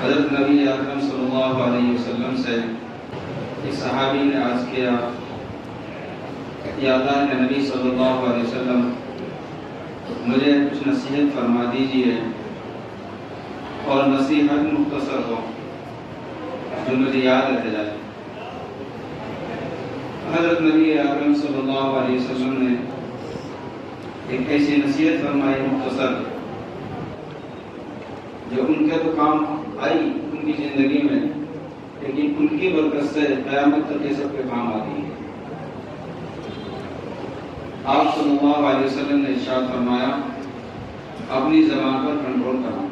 حضرت نبی اکرم صلی اللہ علیہ وسلم سے ایک صحابی نے عرض کیا، یا اللہ کے نبی صلی اللہ علیہ وسلم مجھے کچھ نصیحت فرما دیجیے، اور نصیحت مختصر ہو جو مجھے یاد رہ جائے۔ حضرت نبی اکرم صلی اللہ علیہ وسلم نے ایک ایسی نصیحت فرمائی مختصر جو ان کے تو کام آئی ان کی زندگی میں، لیکن ان کی برکت سے قیامت تک یہ سب کے کام آتی ہے۔ آپ صلی اللہ علیہ وسلم نے ارشاد فرمایا، اپنی زبان پر کنٹرول کرنا،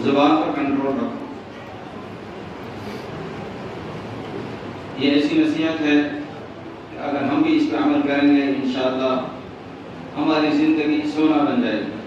زبان پر کنٹرول رکھو۔ یہ ایسی نصیحت ہے کہ اگر ہم بھی اس پہ عمل کریں گے انشاءاللہ ہماری زندگی سونا بن جائے گی۔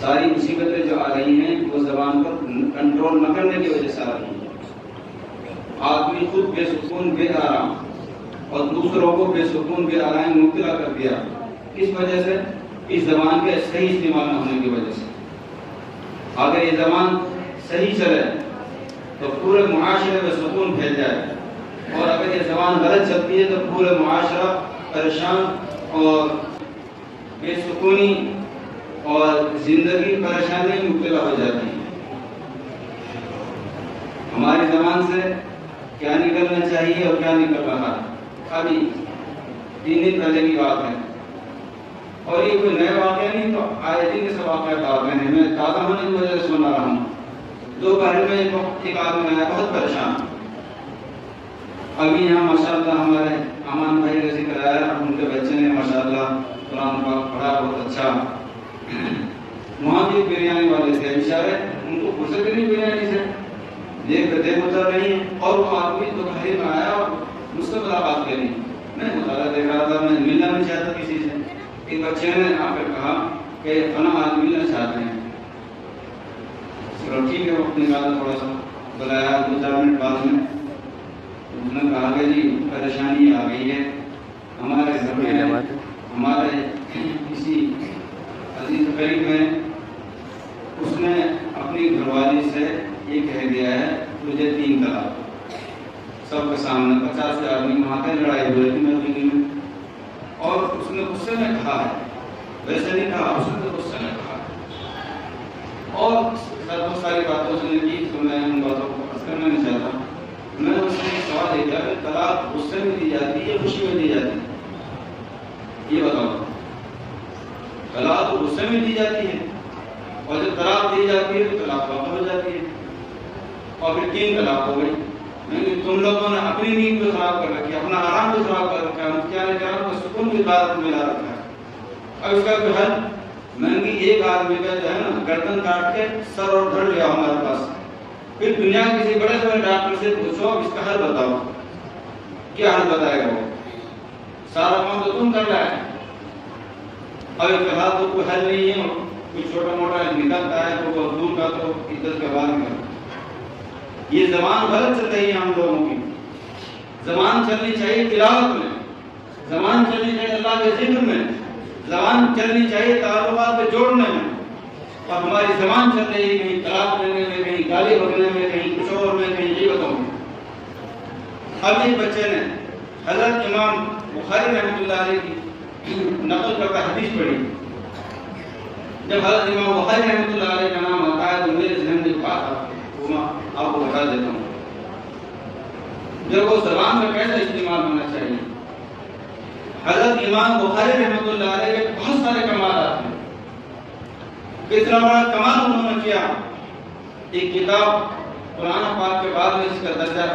ساری مصیبتیں جو آ رہی ہیں وہ زبان پر کنٹرول نہ کرنے کی وجہ سے آ رہی ہیں۔ آدمی خود بے سکون بے آرام اور دوسروں کو بے سکون بے آرام مبتلا کر دیا، کس وجہ سے؟ اس زبان کے صحیح استعمال نہ ہونے کی وجہ سے۔ اگر یہ زبان صحیح چلے تو پورے معاشرے میں سکون پھیل جائے، اور اگر یہ زبان غلط چلتی ہے تو پورے معاشرہ پریشان اور بے سکونی اور زندگی پریشانی میں مبتلا ہو جاتی ہے۔ ہماری زبان سے کیا نکلنا چاہیے اور کیا نکل رہا ہے، ابھی 3 دن پہلے کی بات ہے، اور یہ کوئی نئے واقعہ نہیں، تو آئے دن سے واقعات آ رہے ہیں۔ میں تازہ ہونے کی وجہ سے سن رہا ہوں، دوپہر میں ایک آدمی آیا بہت پریشان۔ ابھی یہاں ماشاءاللہ ہمارے امان بھائی کا ذکر آیا، ان کے بچے نے ماشاءاللہ قرآن پاک پڑھا بہت اچھا۔ وہاں بھی بریانی والے تھے، بیچارے ان کو فرصت نہیں بریانی سے، دیکھ اتر نہیں ہے، اور وہ آدمی دوپہر میں آیا اور مجھ سے ملاقات کری۔ میں مطالعہ دیکھ رہا تھا، میں ملنا نہیں چاہتا کسی سے۔ ایک بچے نے آ کر کہا کہ فلاں آدمی ملنا چاہتے ہیں۔ چلو ٹھیک ہے، وقت نکالا، تھوڑا سا بلایا، 2-4 منٹ بعد میں اس نے کہا کہ جی پریشانی آ گئی ہے ہمارے گھر میں، ہمارے کسی عزیز قریب میں، اس نے اپنی گھر والی سے یہ کہہ دیا ہے تجھے 3 طلاق، سب کے سامنے 50 سے آدمی وہاں پہ لڑائی ہوئی تھی میری میں، اور اس نے غصے میں کہا ہے، ویسے نہیں کہا، اس نے غصے میں کہا ہے، اور بہت ساری باتوں سے نے کی، تو میں ان باتوں کو عرض کرنا نہیں چاہتا۔ میں نے اس سے ایک سوال یہ کیا کہ طلاق غصے میں دی جاتی ہے یا خوشی میں دی جاتی ہے؟ یہ بتاؤ۔ طلاق غصے میں دی جاتی ہے، اور جب طلاق دی جاتی ہے تو طلاق واقع ہو جاتی ہے، اور پھر 3 طلاق ہو گئی۔ تم لوگوں نے اپنی نیند بھی خراب کر رکھی ہے، اپنا آرام بھی خراب کر رکھا ہے، کیا نہیں کہہ رہا ہوں، سکون بھی غارت میں لا رکھا ہے۔ اب اس کا کوئی حل؟ میں نے ایک آدمی کا جو ہے نا گردن کاٹ کے سر اور دھڑ لیا ہمارے پاس، پھر دنیا کسی بڑے سے بڑے ڈاکٹر سے پوچھو اس کا حل بتاؤ، کیا حل بتائے گا وہ؟ سارا کام تو تم کر رہا ہے، اب فی الحال تو کوئی حل نہیں ہے، کوئی چھوٹا موٹا نکلتا ہے تو وہ دور کا تو عزت کے بعد میں۔ یہ زبان غلط چل رہی ہے ہم لوگوں کی۔ زبان چلنی چاہیے تلاوت میں، زبان چلنی چاہیے اللہ کے ذکر میں، زبان چلنی چاہیے تعلقات کو جوڑنے میں، اور ہماری زبان چل رہی ہے کہیں طلاق دینے میں، کہیں گالی بکنے میں، کہیں کچھ اور میں، کہیں غیبتوں میں۔ اب ایک بچے نے حضرت امام بخاری رحمۃ اللہ علیہ کی نقل کرتا حدیث پڑھی۔ جب حضرت امام بخاری رحمۃ اللہ علیہ کا نام آتا ہے تو میرے ذہن میں بات آتی ہے، وہ میں آپ کو بتا دیتا ہوں۔ دیکھو زبان کا کیسا استعمال ہونا چاہیے۔ حضرت امام بخاری رحمۃ اللہ علیہ کے بہت سارے کمالات ہیں، کتنا بڑا کمال انہوں نے کیا۔ ایک کتاب قرآن پاک کے بعد میں اس کا درجہ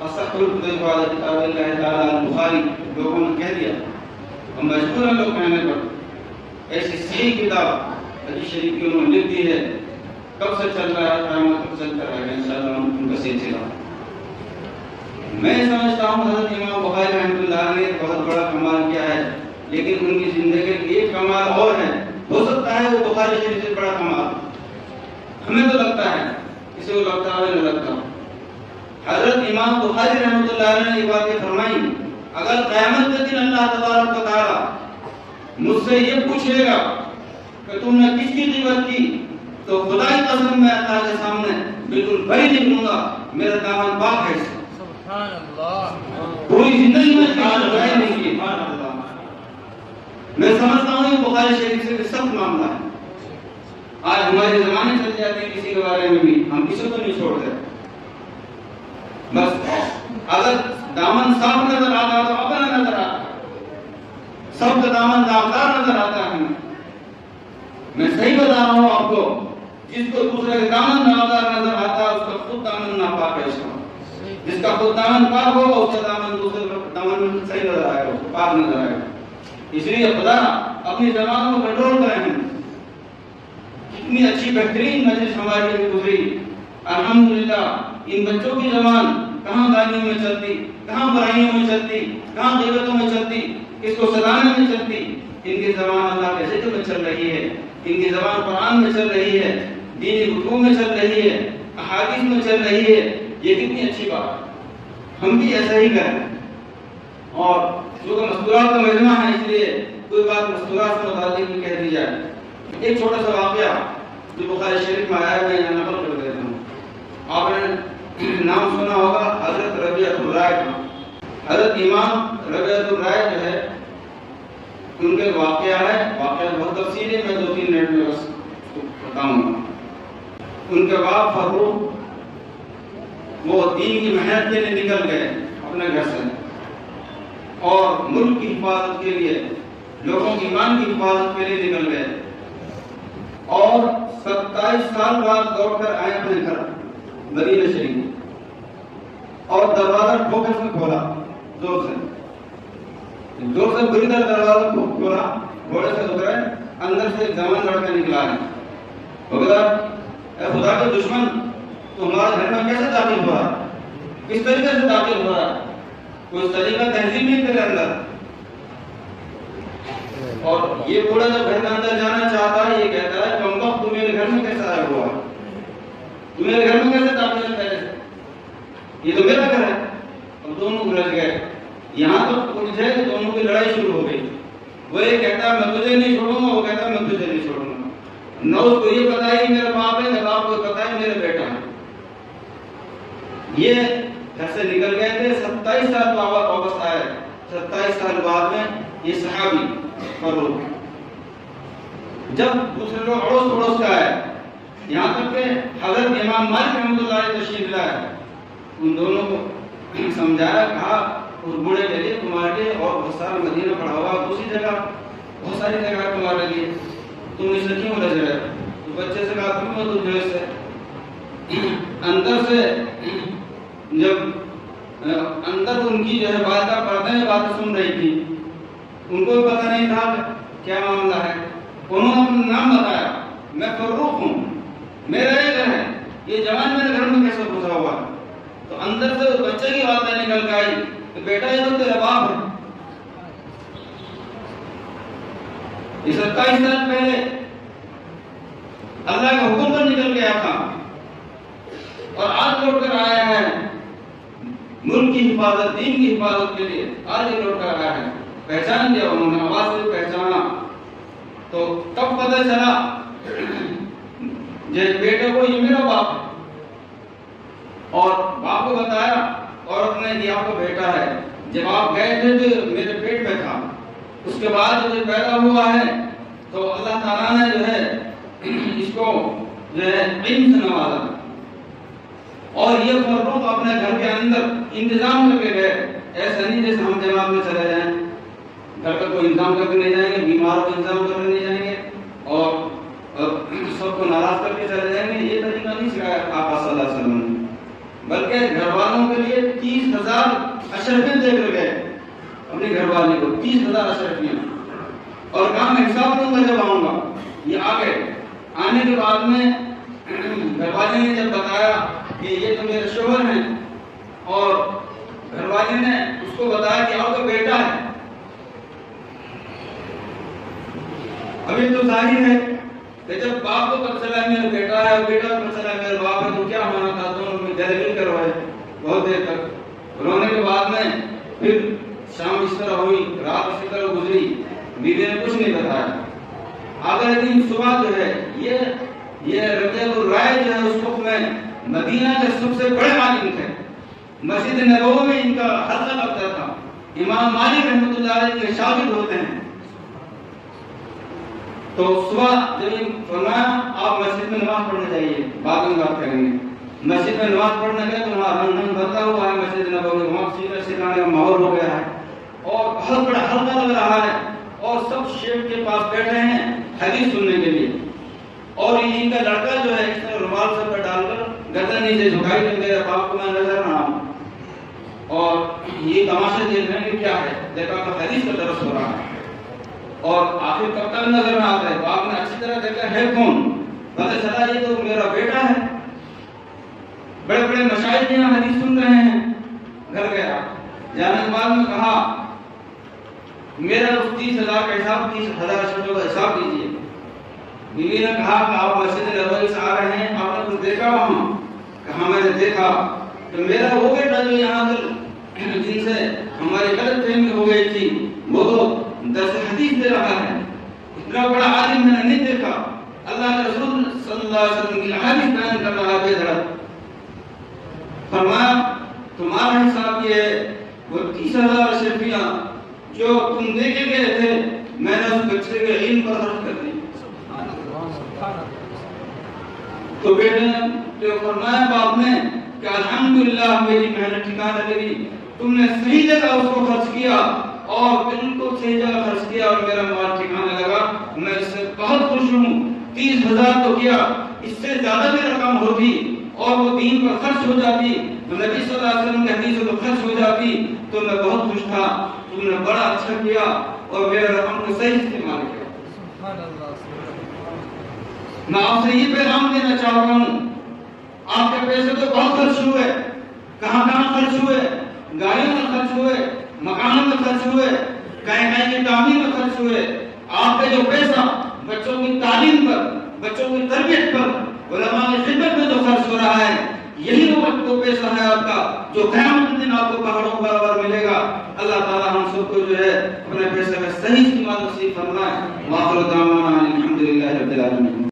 اصح الکتب بعد کتاب اللہ تعالی البخاری لوگوں نے کہہ دیا، اور مجبور ہیں لوگ کہنے پر۔ ایسی صحیح کتاب حدیث شریف کی انہوں نے لکھ دی ہے، کب سے چل رہا ہے، قیامت تک چلتا رہے گا انشاءاللہ ان کا سلسلہ۔ میں سمجھتا ہوں حضرت امام بخاری رحمۃ اللہ نے بہت بڑا کمال کیا ہے، لیکن ان کی زندگی کی ایک کمال اور ہے، ہو سکتا ہے وہ بخاری شریف سے بڑا کمال ہمیں تو لگتا ہے، کسی کو لگتا ہے نہیں لگتا۔ حضرت امام بخاری رحمۃ اللہ نے یہ باتیں فرمائی، اگر قیامت کے دن اللہ تبارک و تعالی مجھ سے یہ پوچھے گا کہ تم نے کس کی غیبت کی، تو خدا کی قسم میں اللہ کے سامنے بالکل بری نکلوں گا، میرا دامن پاک ہے اس سے۔ سبحان اللہ، پوری زندگی میں برائی نہیں کی۔ میں سمجھتا ہوں کہ بخاری شریف سے بھی سخت معاملہ ہے۔ آج ہمارے زمانے چل جاتے ہیں کسی کے بارے میں بھی، ہم کسی کو نہیں چھوڑتے۔ بس اگر دامن صاف نظر آتا تو اپنا نظر آتا، سب کا دامن داغدار نظر آتا ہے ہمیں۔ میں صحیح بتا رہا ہوں آپ کو، جس کو دوسرے کا دامن داغدار نظر آتا ہے اس کا خود دامن ناپاک ہے اس کا۔ جس کا خود دامن پاک ہوگا اس کا دامن دوسرے کا دامن میں صحیح نظر آئے گا، اس کو پاک نظر آئے گا۔ اس لیے خدا اپنی زبان کو کنٹرول کریں ہم۔ کتنی اچھی بہترین مجلس ہماری ابھی گزری، الحمدللہ۔ ان بچوں کی زبان کہاں گالیوں میں چلتی، کہاں برائیوں میں چلتی، کہاں غیبتوں میں چلتی، کس کو سلانے میں چلتی، ان کی زبان اللہ کے ذکر میں چل رہی ہے، ان کی زبان قرآن میں چل رہی ہے، دینی گفتگو میں چل رہی ہے، احادیث میں چل رہی ہے۔ یہ کتنی اچھی بات ہے، ہم بھی ایسا ہی کریں۔ اور جو کہ مستورات کا مجمع ہے اس لیے کوئی بات مستورات سے متعلق بھی کہہ دی جائے۔ ایک چھوٹا سا واقعہ جو بخاری شریف میں آیا ہے، میں یہاں نقل کر دیتا ہوں۔ آپ نے نام سنا ہوگا حضرت ربیعۃ الرائے کا۔ حضرت امام ربیعۃ الرائے جو ہے ان کے واقعہ ہے، واقعہ بہت تفصیل ہے، میں 2-3 منٹ میں بس بتاؤں گا۔ ان کے باپ فاروق وہ دین کی محنت کے لیے نکل گئے اپنے گھر سے، اور ملک کی حفاظت کے لیے، لوگوں کی ایمان کی حفاظت کے لیے نکل گئے، اور 27 سال بعد لوٹ کر آئے اپنے گھر مدینہ شریف، اور دروازہ ٹھوکر سے کھولا، زور سے بری طرح دروازہ کھولا، گھوڑے سے اترے، اندر سے ایک جوان لڑکا نکلا ہے۔ وہ کہا اے خدا کے دشمن، تو ہمارے گھر میں کیسے داخل ہوا ہے؟ کس طریقے سے داخل ہوا ہے؟ کوئی طریقہ تہذیب نہیں تیرے اندر۔ اور یہ بوڑھا جب گھر کے اندر جانا چاہتا ہے، یہ کہتا ہے کمبخت تو میرے گھر میں کیسے آیا ہوا ہے؟ تو میرے گھر میں کیسے داخل ہے؟ یہ تو میرا گھر ہے۔ اب دونوں الجھ گئے، یہاں تو الجھے کہ دونوں کی لڑائی شروع ہو گئی۔ وہ یہ کہتا ہے میں تجھے نہیں چھوڑوں گا، وہ کہتا ہے میں تجھے نہیں چھوڑوں گا۔ نہ اس کو یہ پتا ہے کہ میرا باپ ہے، نہ باپ کو پتا ہے میرا بیٹا ہے۔ یہ گھر سے نکل گئے تھے، 27 سال بعد واپس آئے۔ 27 سال بعد میں یہ صحابی فاروق، جب دوسرے لوگ اڑوس پڑوس کا آئے، یہاں تک کہ حضرت امام مالک رحمۃ اللہ علیہ تشریف لائے، ان دونوں کو سمجھایا، کہا اس بوڑھے کے لیے تمہارے لیے اور بہت سارا مدینہ پڑھا ہوا، دوسری جگہ بہت ساری جگہ تمہارے لیے، تم اس سے کیوں الجھ رہے؟ تو بچے سے کہا تم تو جو سے اندر سے جب اندر ان کی جو ہے والدہ پردے میں باتیں سن رہی تھی، ان کو بھی پتہ نہیں تھا کیا معاملہ ہے۔ انہوں نے اپنا نام بتایا، میں فاروق ہوں، میرا یہ گھر ہے، یہ جوان میرے گھر میں کیسے گھسا ہوا ہے؟ تو اندر سے اس بچے کی والدہ نکل کے آئی کہ بیٹا یہ تو تیرا باپ ہے۔ یہ 27 سال پہلے اللہ کا حکم پر نکل گیا تھا، اور آج لوٹ کر آیا ہے ملک کی حفاظت، دین کی حفاظت کے لیے، آج یہ لوٹ کر آیا ہے۔ پہچان دیا انہوں نے، آواز سے پہچانا، تو تب پتہ چلا جب بیٹے کو یہ میرا باپ ہے، اور باپ کو بتایا، عورت نے کہ آپ کو بیٹا ہے، جب آپ گئے تھے تو میرے پیٹ میں تھا، اس کے بعد جب پیدا ہوا ہے تو اللہ تعالیٰ نے جو ہے اس کو جو ہے علم سے نوازا، اور یہ فاروق اپنے گھر کے اندر انتظام کر کے گئے۔ ایسا نہیں جیسے ہم جماعت میں چلے جائیں، گھر کا کوئی انتظام کر کے نہیں جائیں گے، بیمار کو انتظام کر کے نہیں جائیں گے، اور سب کو ناراض کر کے چلے جائیں گے۔ یہ طریقہ نہیں سکھایا آقا صلی اللہ علیہ وسلم نے، بلکہ گھر والوں کے لیے 30,000 اشرفیاں دے کر گئے اپنے گھر والے کو، 30,000 اشرفیاں، اور کہا میں حساب لوں گا جب آؤں گا۔ یہ آ گئے، آنے کے بعد میں گھر والے نے جب بتایا کہ یہ تو میرے شوہر ہیں، اور گھر والے نے اس کو بتایا کہ آپ کا بیٹا ہے۔ اب یہ تو ظاہر ہے کہ جب باپ کو پتہ چلا میرا بیٹا ہے، اور بیٹا کو پتہ چلا میرا باپ ہے، تو کیا ہونا تھا؟ دونوں میں گلگل کروائے بہت دیر تک۔ رونے کے بعد میں پھر شام اس طرح ہوئی، رات اسی طرح گزری، بیوی نے کچھ نہیں بتایا۔ اگلے دن صبح جو ہے یہ یہ ربیع الرائے جو ہے اس وقت میں مدینہ کے سب سے بڑے عالم تھے. مسجد نبوی میں ان کا حلقہ لگتا تھا. امام مالک رحمۃ اللہ علیہ کے شاگرد ہوتے ہیں. تو صبح جب فرمایا آپ مسجد میں نماز پڑھنے جائیے، بعد میں بات کریں گے. مسجد میں نماز پڑھنے گئے تو وہاں رنگ رنگ بھرتا ہوا ہے مسجد نبوی، وہاں سینے سکھانے کا ماحول ہو گیا ہے اور بہت بڑا حلقہ لگ رہا ہے اور سب شیخ کے پاس بیٹھے ہیں حدیث سننے کے لیے. اور ان کا لڑکا جو ہے اس نے رومال سر پر ڈال کر گردن نیچے جھکائی کر میرے باپ کو میں نظر نہ آؤں اور یہ تماشا دیکھ رہے ہیں کہ کیا ہے. دیکھا تو حدیث کا درس ہو رہا ہے اور آخر کب تک نظر نہ آتا ہے. باپ نے اچھی طرح دیکھا ہے کون، پتہ چلا یہ تو میرا بیٹا ہے. بڑے بڑے مشائخ یہاں حدیث سن رہے ہیں. گھر گیا، جانے کے بعد میں کہا میرا 30,000 کا حساب 30,000 شکل کا حساب دیجیے. بیوی نے کہا کہ آپ مسجد نبوی سے آ رہے ہیں، آپ نے کچھ دیکھا وہاں؟ کہا میں نے دیکھا کہ میرا وہ بیٹا جو یہاں سے جن سے ہماری غلط فہمی ہو گئی تھی وہ تو درس حدیث دے رہا ہے. اتنا بڑا عالم میں نے نہیں دیکھا. اللہ کے رسول صلی اللہ علیہ وسلم کی احادیث بیان کر رہا ہے. فرمایا تمہارا حساب یہ ہے وہ 30,000 اشرفیاں جو تم دے کے گئے تھے میں نے اس بچے کے علم پر خرچ کر دی. تو بیٹے نے جو فرمایا باپ نے کہ الحمدللہ میری محنت ٹھکانے لگی، تم نے صحیح جگہ اس کو خرچ کیا اور بالکل صحیح جگہ خرچ کیا اور میرا مال ٹھکانے لگا. میں اس سے بہت خوش ہوں. 30,000 تو کیا، اس سے زیادہ بھی رقم ہوتی اور وہ دین پر خرچ ہو جاتی تو نبی صلی اللہ علیہ وسلم کی حدیث پر خرچ ہو جاتی تو میں بہت خوش تھا. تم نے بڑا اچھا کیا اور میرے رقم کو صحیح استعمال کیا. میں آپ سے یہ پیغام دینا چاہ رہا ہوں، آپ کے پیسے تو بہت خرچ ہوئے، کہاں کہاں خرچ ہوئے، گاڑیوں میں خرچ ہوئے، مکانوں میں خرچ ہوئے، کہیں کہیں کی تعمیر میں خرچ ہوئے. آپ کا جو پیسہ بچوں کی تعلیم پر، بچوں کی تربیت پر، علماء کی خدمت میں جو خرچ ہو رہا ہے، یہی وہ پیسہ ہے آپ کا جو قیامت کے دن آپ کو پہاڑوں برابر ملے گا. اللہ تعالی ہم سب کو جو ہے اپنے پیسے کا صحیح استعمال نصیب فرمائے. وآخر دعوانا الحمدللہ رب العالمین.